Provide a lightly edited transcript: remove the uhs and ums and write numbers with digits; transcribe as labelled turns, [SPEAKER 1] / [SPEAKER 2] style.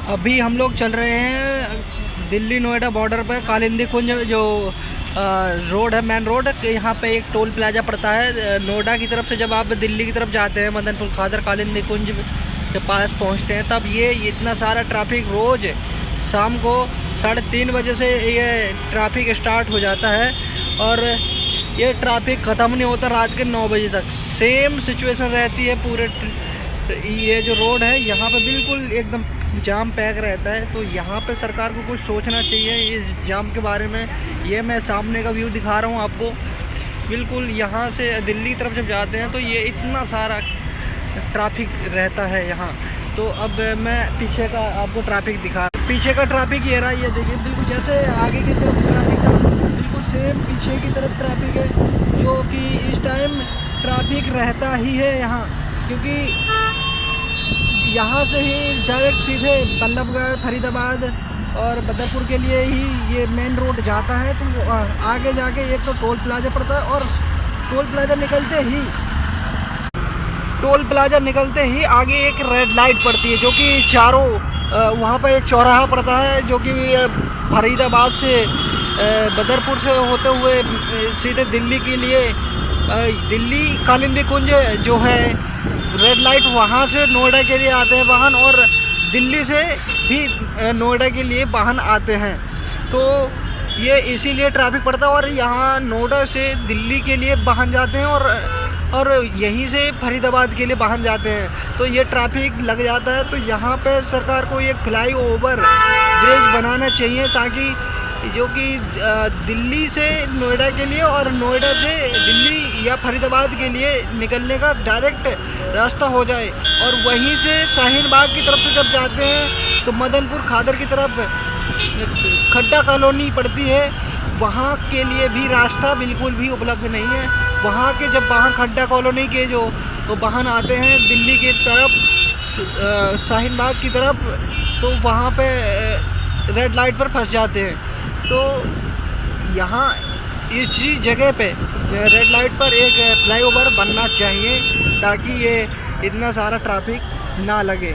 [SPEAKER 1] अभी हम लोग चल रहे हैं दिल्ली नोएडा बॉर्डर पर कालिंदी कुंज जो रोड है, मेन रोड। यहाँ पे एक टोल प्लाजा पड़ता है नोएडा की तरफ से। जब आप दिल्ली की तरफ जाते हैं मदनपुर खादर कालिंदी कुंज के पास पहुँचते हैं, तब ये इतना सारा ट्रैफिक रोज़ शाम को 3:30 बजे से ये ट्रैफिक स्टार्ट हो जाता है और ये ट्रैफिक ख़त्म नहीं होता रात के 9 बजे तक। सेम सिचुएशन रहती है पूरे ये जो रोड है यहाँ पे, बिल्कुल एकदम जाम पैक रहता है। तो यहाँ पे सरकार को कुछ सोचना चाहिए इस जाम के बारे में। ये मैं सामने का व्यू दिखा रहा हूँ आपको। बिल्कुल यहाँ से दिल्ली की तरफ जब जाते हैं तो ये इतना सारा ट्रैफिक रहता है यहाँ। तो अब मैं पीछे का आपको ट्रैफिक दिखा, पीछे का ट्रैफिक ये रहा, ये देखिए। बिल्कुल जैसे आगे की तरफ ट्रैफिक था, बिल्कुल सेम पीछे की तरफ ट्रैफिक है, जो कि इस टाइम ट्रैफिक रहता ही है यहाँ। क्योंकि यहाँ से ही डायरेक्ट सीधे बल्लभगढ़, फरीदाबाद और बदरपुर के लिए ही ये मेन रोड जाता है। तो आगे जाके एक तो टोल प्लाजा पड़ता है और टोल प्लाजा निकलते ही आगे एक रेड लाइट पड़ती है, जो कि चारों वहाँ पर एक चौराहा पड़ता है, जो कि फरीदाबाद से बदरपुर से होते हुए सीधे दिल्ली के लिए दिल्ली कालिंदी कुंज जो है रेड लाइट, वहाँ से नोएडा के लिए आते हैं वाहन और दिल्ली से भी नोएडा के लिए वाहन आते हैं। तो ये इसीलिए ट्रैफिक पड़ता है। और यहाँ नोएडा से दिल्ली के लिए वाहन जाते हैं और यहीं से फरीदाबाद के लिए वाहन जाते हैं। तो ये ट्रैफिक लग जाता है। तो यहाँ पे सरकार को एक फ्लाईओवर ब्रिज बनाना चाहिए, ताकि जो कि दिल्ली से नोएडा के लिए और नोएडा से दिल्ली या फरीदाबाद के लिए निकलने का डायरेक्ट रास्ता हो जाए। और वहीं से शाहीन बाग की तरफ से जब जाते हैं तो मदनपुर खादर की तरफ खड्डा कॉलोनी पड़ती है, वहाँ के लिए भी रास्ता बिल्कुल भी उपलब्ध नहीं है। वहाँ के जब वाहन खड्डा कॉलोनी के जो वाहन आते हैं दिल्ली की तरफ, शाहीन बाग की तरफ, तो वहाँ पे रेड लाइट पर फंस जाते हैं। तो यहाँ इसी जगह पे रेड लाइट पर एक फ्लाईओवर बनना चाहिए, ताकि ये इतना सारा ट्रैफिक ना लगे।